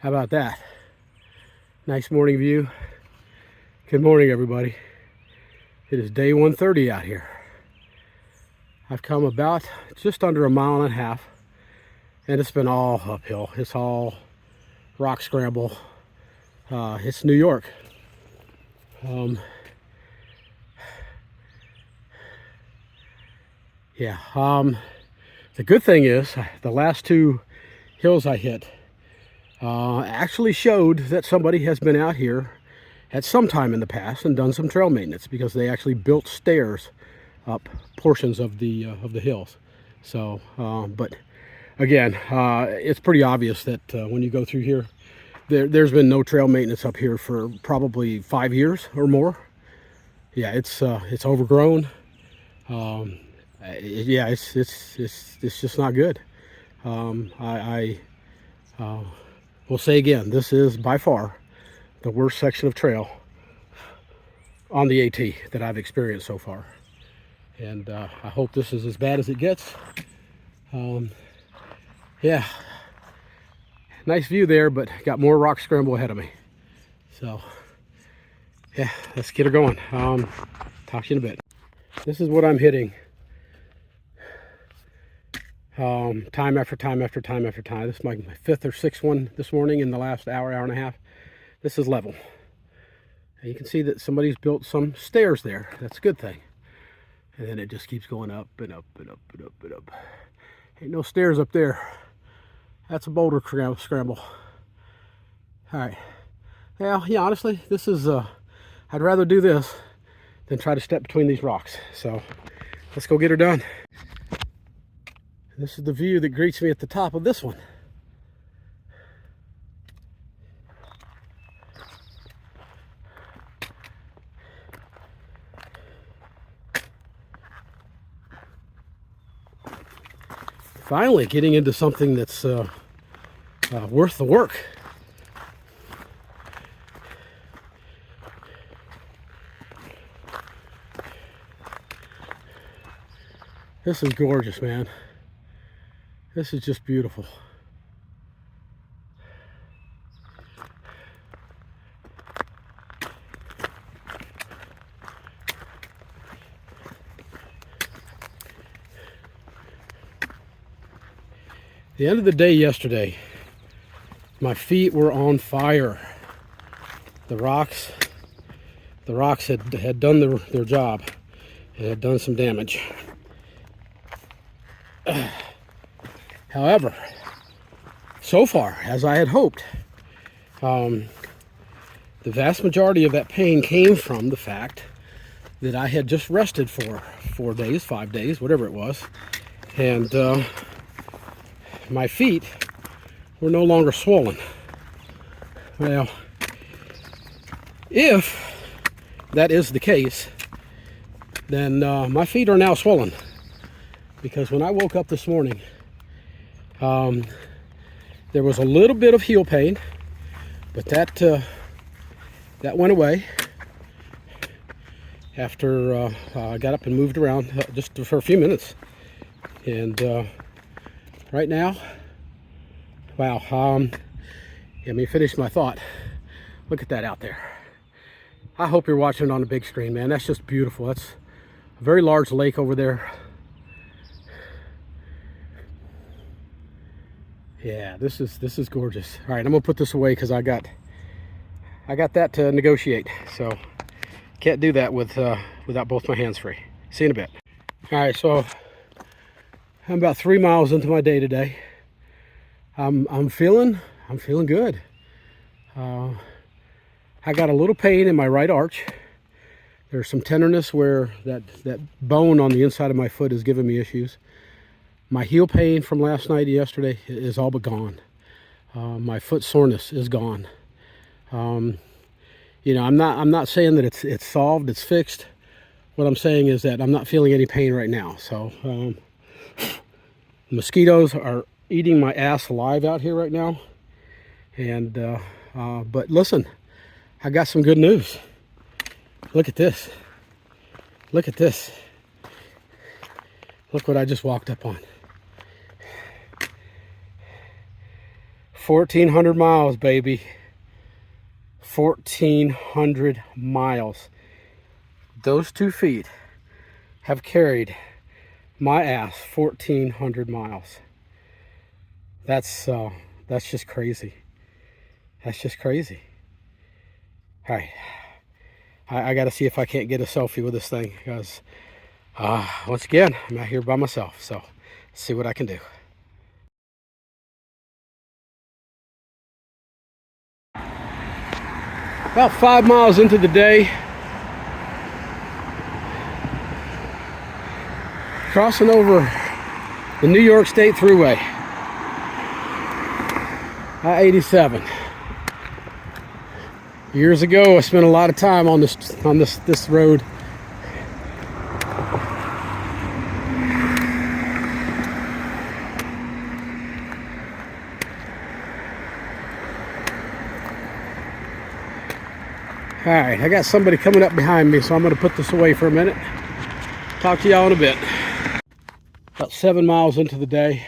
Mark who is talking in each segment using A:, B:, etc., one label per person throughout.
A: How about that? Nice morning view. Good morning, everybody. It is day 130 out here. I've come about just under a mile and a half, and it's been all uphill. It's all rock scramble. It's New York. The good thing is the last two hills I hit actually showed that somebody has been out here at some time in the past and done some trail maintenance, because they actually built stairs up portions of the hills. So, but again, it's pretty obvious that when you go through here, there's been no trail maintenance up here for probably 5 years or more. Yeah, it's overgrown. Yeah, it's just not good. I will say again, this is by far the worst section of trail on the AT that I've experienced so far, and I hope this is as bad as it gets. Yeah, nice view there, but got more rock scramble ahead of me. So yeah, let's get her going. Talk to you in a bit. This is what I'm hitting. Time after time after time after time. This is my fifth or sixth one this morning in the last hour and a half. This is level. And you can see that somebody's built some stairs there. That's a good thing. And then it just keeps going up and up and up and up and up. Ain't no stairs up there. That's a boulder scramble. All right. Well, yeah, honestly, this is, I'd rather do this than try to step between these rocks. So let's go get her done. This is the view that greets me at the top of this one. Finally getting into something that's worth the work. This is gorgeous, man. This is just beautiful. The end of the day yesterday, my feet were on fire. The rocks had done their job and had done some damage. However, so far, as I had hoped, the vast majority of that pain came from the fact that I had just rested for 4 days, 5 days, whatever it was, and my feet were no longer swollen. Well, if that is the case, then my feet are now swollen, because when I woke up this morning, there was a little bit of heel pain, but that went away after I got up and moved around just for a few minutes. And right now, wow, let me finish my thought. Look at that out there. I hope you're watching it on the big screen, man. That's just beautiful. That's a very large lake over there. Yeah, this is gorgeous. All right, I'm gonna put this away because I got that to negotiate. So can't do that without both my hands free. See you in a bit. All right, so I'm about 3 miles into my day today. I'm feeling good. I got a little pain in my right arch. There's some tenderness where that bone on the inside of my foot is giving me issues. My heel pain from last night and yesterday is all but gone. My foot soreness is gone. You know, I'm not saying that it's solved, it's fixed. What I'm saying is that I'm not feeling any pain right now. So mosquitoes are eating my ass alive out here right now. And but listen, I got some good news. Look at this. Look at this. Look what I just walked up on. 1,400 miles, baby. 1,400 miles. Those 2 feet have carried my ass 1,400 miles. That's just crazy. That's just crazy. All right, I got to see if I can't get a selfie with this thing, because once again, I'm out here by myself. So let's see what I can do. About 5 miles into the day, crossing over the New York State Thruway, I-87. Years ago, I spent a lot of time on this road. All right, I got somebody coming up behind me, so I'm going to put this away for a minute. Talk to y'all in a bit. About 7 miles into the day,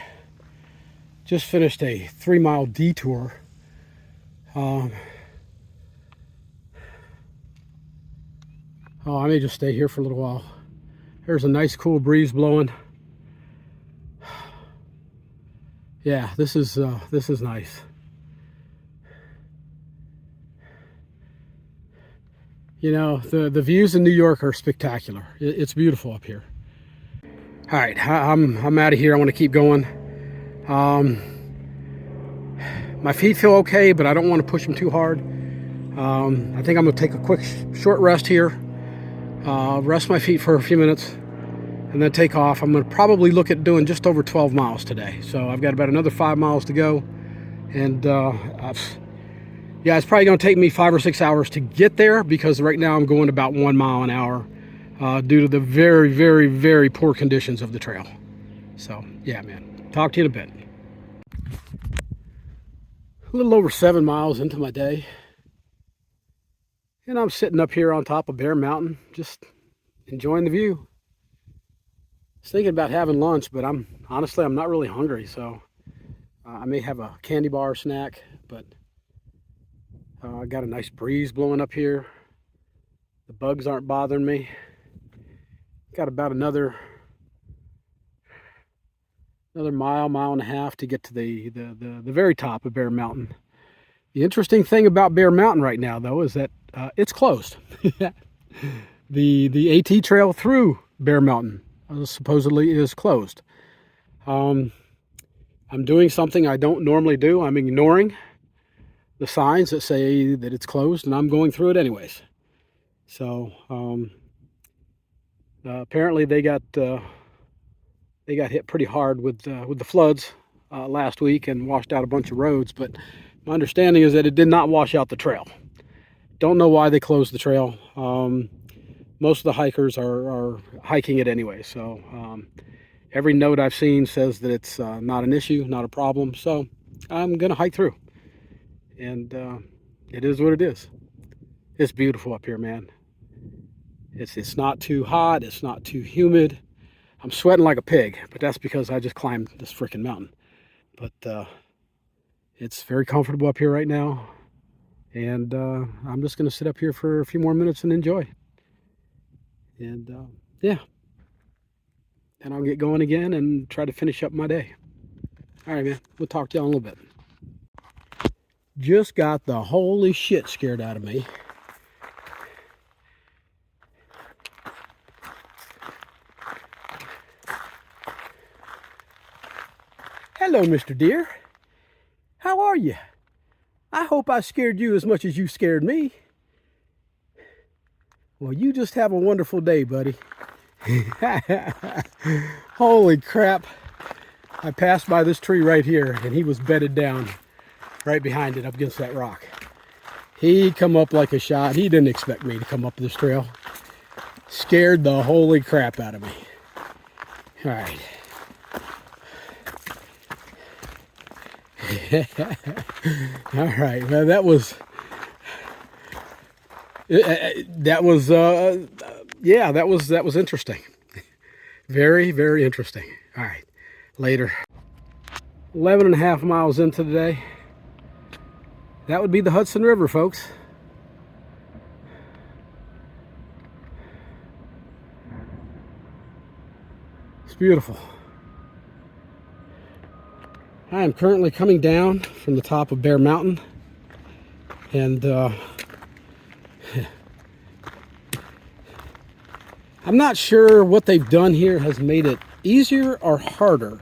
A: just finished a 3-mile detour. Oh, I may just stay here for a little while. There's a nice cool breeze blowing. Yeah, this is nice. You know, the views in New York are spectacular. It's beautiful up here. All right, I'm out of here. I want to keep going. My feet feel okay, but I don't want to push them too hard. I think I'm going to take a quick short rest here. Rest my feet for a few minutes and then take off. I'm going to probably look at doing just over 12 miles today. So I've got about another 5 miles to go. And yeah, it's probably going to take me 5 or 6 hours to get there, because right now I'm going about 1 mile an hour due to the very, very, very poor conditions of the trail. So yeah, man, talk to you in a bit. A little over 7 miles into my day, and I'm sitting up here on top of Bear Mountain, just enjoying the view. I was thinking about having lunch, but honestly, I'm not really hungry, so I may have a candy bar snack, but I got a nice breeze blowing up here. The bugs aren't bothering me. Got about another mile and a half to get to the very top of Bear Mountain. The interesting thing about Bear Mountain right now, though, is that it's closed. The AT trail through Bear Mountain supposedly is closed. I'm doing something I don't normally do. I'm ignoring the signs that say that it's closed, and I'm going through it anyways. So apparently they got hit pretty hard with the floods last week and washed out a bunch of roads. But my understanding is that it did not wash out the trail. Don't know why they closed the trail. Most of the hikers are hiking it anyway. So every note I've seen says that it's not an issue, not a problem. So I'm gonna hike through. And it is what it is. It's beautiful up here, man. It's not too hot. It's not too humid. I'm sweating like a pig, but that's because I just climbed this freaking mountain. But it's very comfortable up here right now. And I'm just going to sit up here for a few more minutes and enjoy. And yeah. And I'll get going again and try to finish up my day. All right, man. We'll talk to y'all in a little bit. Just got the holy shit scared out of me. Hello, Mr. Deer. How are you? I hope I scared you as much as you scared me. Well, you just have a wonderful day, buddy. Holy crap. I passed by this tree right here, and he was bedded down right behind it up against that rock. He come up like a shot. He didn't expect me to come up this trail. Scared the holy crap out of me. All right. All right. Well, that was interesting. Very, very interesting. All right. Later. 11 and a half miles into the day. That would be the Hudson River, folks. It's beautiful. I am currently coming down from the top of Bear Mountain, and I'm not sure what they've done here has made it easier or harder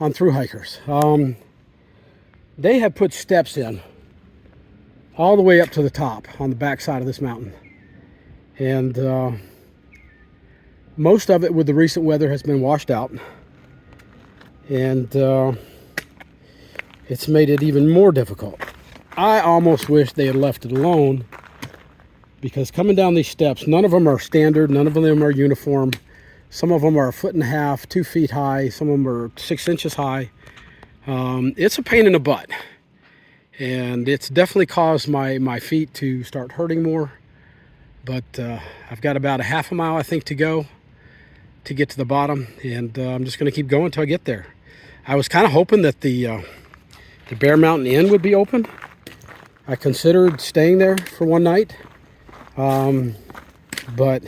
A: on thru hikers. They have put steps in all the way up to the top on the back side of this mountain, and most of it with the recent weather has been washed out, and it's made it even more difficult. I almost wish they had left it alone, because coming down these steps, none of them are standard, none of them are uniform. Some of them are 1.5 feet, 2 feet high, some of them are 6 inches high. It's a pain in the butt, and it's definitely caused my feet to start hurting more. But I've got about a half a mile, I think, to go to get to the bottom, and I'm just going to keep going until I get there. I was kind of hoping that the Bear Mountain Inn would be open. I considered staying there for one night, but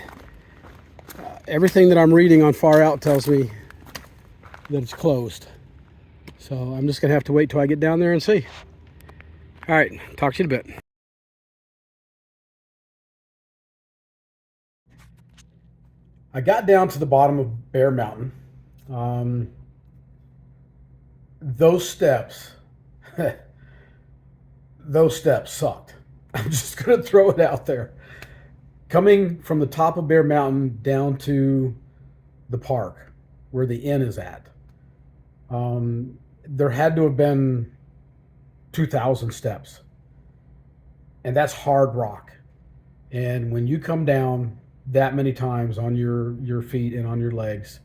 A: everything that I'm reading on Far Out tells me that it's closed. So I'm just going to have to wait till I get down there and see. All right, talk to you in a bit. I got down to the bottom of Bear Mountain. Those steps, those steps sucked. I'm just going to throw it out there. Coming from the top of Bear Mountain down to the park where the inn is at, there had to have been 2,000 steps. And that's hard rock. And when you come down that many times on your feet and on your legs,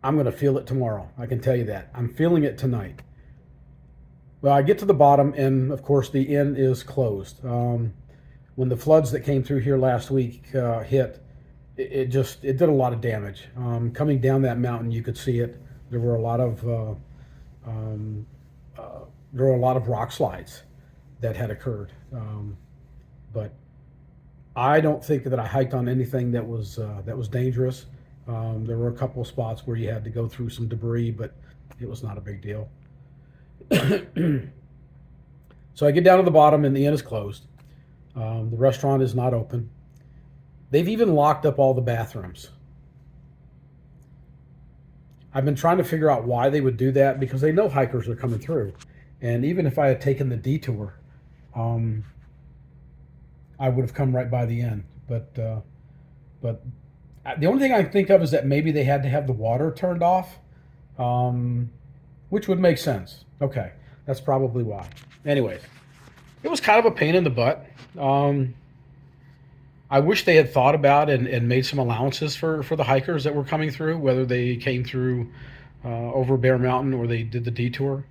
A: I'm going to feel it tomorrow. I can tell you that. I'm feeling it tonight. Well, I get to the bottom, and of course the inn is closed. When the floods that came through here last week hit, it did a lot of damage. Coming down that mountain, you could see it. There were a lot of rock slides that had occurred, but I don't think that I hiked on anything that was dangerous. There were a couple of spots where you had to go through some debris, but it was not a big deal. So I get down to the bottom, and the inn is closed. The restaurant is not open. They've even locked up all the bathrooms. I've been trying to figure out why they would do that, because they know hikers are coming through. And even if I had taken the detour, I would have come right by the inn. But the only thing I can think of is that maybe they had to have the water turned off, which would make sense. Okay, that's probably why. Anyways, it was kind of a pain in the butt. I wish they had thought about and made some allowances for the hikers that were coming through, whether they came through over Bear Mountain or they did the detour.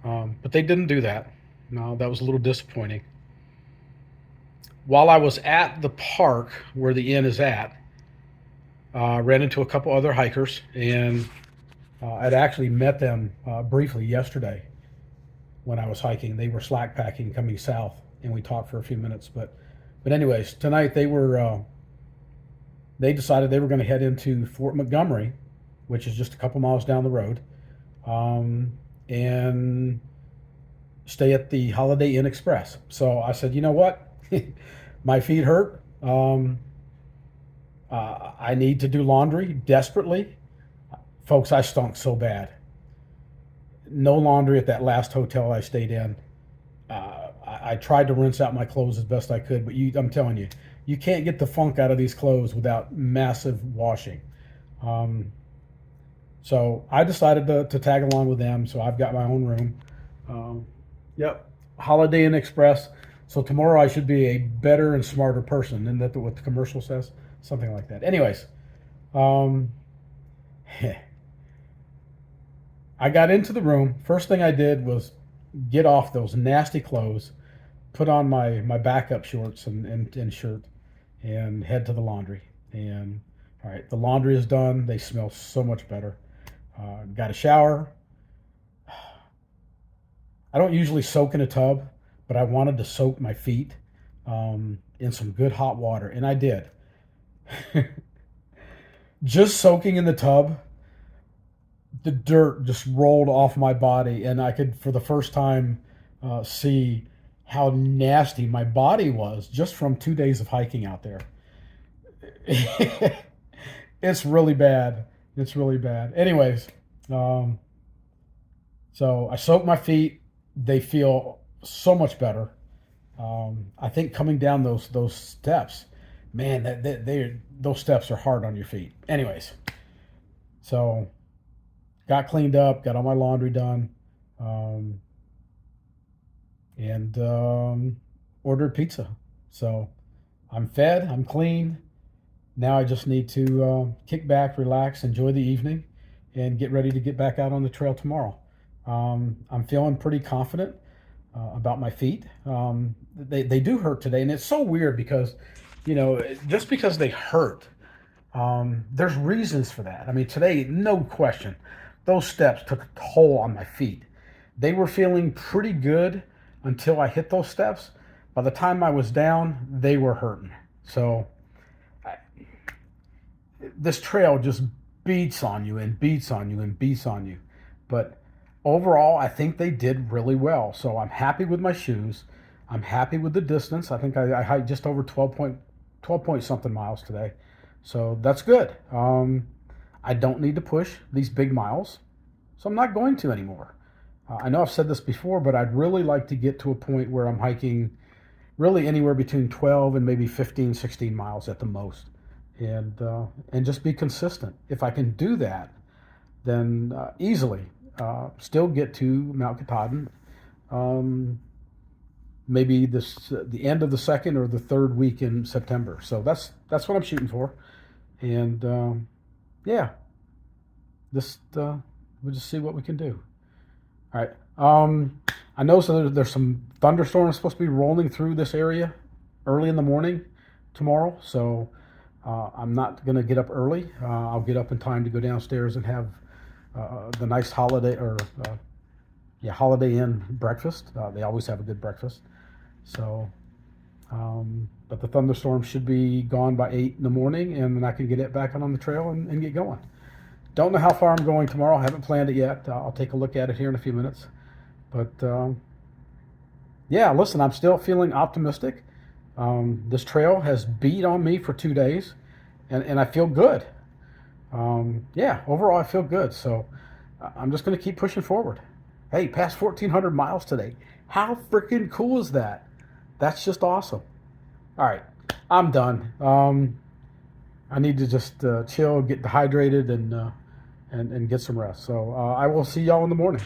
A: But they didn't do that. No, that was a little disappointing. While I was at the park where the inn is at, ran into a couple other hikers, and I'd actually met them briefly yesterday when I was hiking. They were slack packing coming south, and we talked for a few minutes. But anyways, tonight they decided they were going to head into Fort Montgomery, which is just a couple miles down the road, and stay at the Holiday Inn Express. So I said, you know what? My feet hurt. I need to do laundry desperately. Folks, I stunk so bad. No laundry at that last hotel I stayed in. I tried to rinse out my clothes as best I could, but I'm telling you, you can't get the funk out of these clothes without massive washing. So I decided to tag along with them, so I've got my own room. Yep, Holiday Inn Express. So tomorrow I should be a better and smarter person. Isn't that what the commercial says? Something like that. Anyways, I got into the room. First thing I did was get off those nasty clothes, put on my backup shorts and shirt, and head to the laundry. And all right, the laundry is done. They smell so much better. Got a shower. I don't usually soak in a tub, but I wanted to soak my feet in some good hot water, and I did. Just soaking in the tub, the dirt just rolled off my body, and I could, for the first time, see how nasty my body was just from 2 days of hiking out there. It's really bad. It's really bad. Anyways, um, so I soak my feet. They feel so much better. I think coming down those steps, man, those steps are hard on your feet. Anyways, so got cleaned up, got all my laundry done, um, and ordered pizza. So I'm fed, I'm clean. Now I just need to kick back, relax, enjoy the evening, and get ready to get back out on the trail tomorrow. I'm feeling pretty confident about my feet. They do hurt today, and it's so weird because, just because they hurt, there's reasons for that. I mean, today, no question, those steps took a toll on my feet. They were feeling pretty good until I hit those steps. By the time I was down, they were hurting. So this trail just beats on you and beats on you and beats on you. But overall, I think they did really well. So I'm happy with my shoes. I'm happy with the distance. I think I hiked just over 12 point something miles today. So that's good. I don't need to push these big miles. So I'm not going to anymore. I know I've said this before, but I'd really like to get to a point where I'm hiking really anywhere between 12 and maybe 15, 16 miles at the most. And just be consistent. If I can do that, then easily still get to Mount Katahdin. Maybe the end of the second or the third week in September. So that's what I'm shooting for. And yeah, we'll just see what we can do. All right. I know so there's some thunderstorms supposed to be rolling through this area early in the morning tomorrow. So I'm not going to get up early. I'll get up in time to go downstairs and have the nice Holiday Holiday Inn breakfast. They always have a good breakfast. So, but the thunderstorm should be gone by 8 in the morning, and then I can get it back on the trail and get going. Don't know how far I'm going tomorrow. I haven't planned it yet. I'll take a look at it here in a few minutes. But yeah, listen, I'm still feeling optimistic. This trail has beat on me for 2 days, and I feel good. Yeah, overall I feel good. So I'm just going to keep pushing forward. Hey, past 1,400 miles today. How freaking cool is that? That's just awesome. All right, I'm done. I need to just chill, get dehydrated, and get some rest. So I will see y'all in the morning.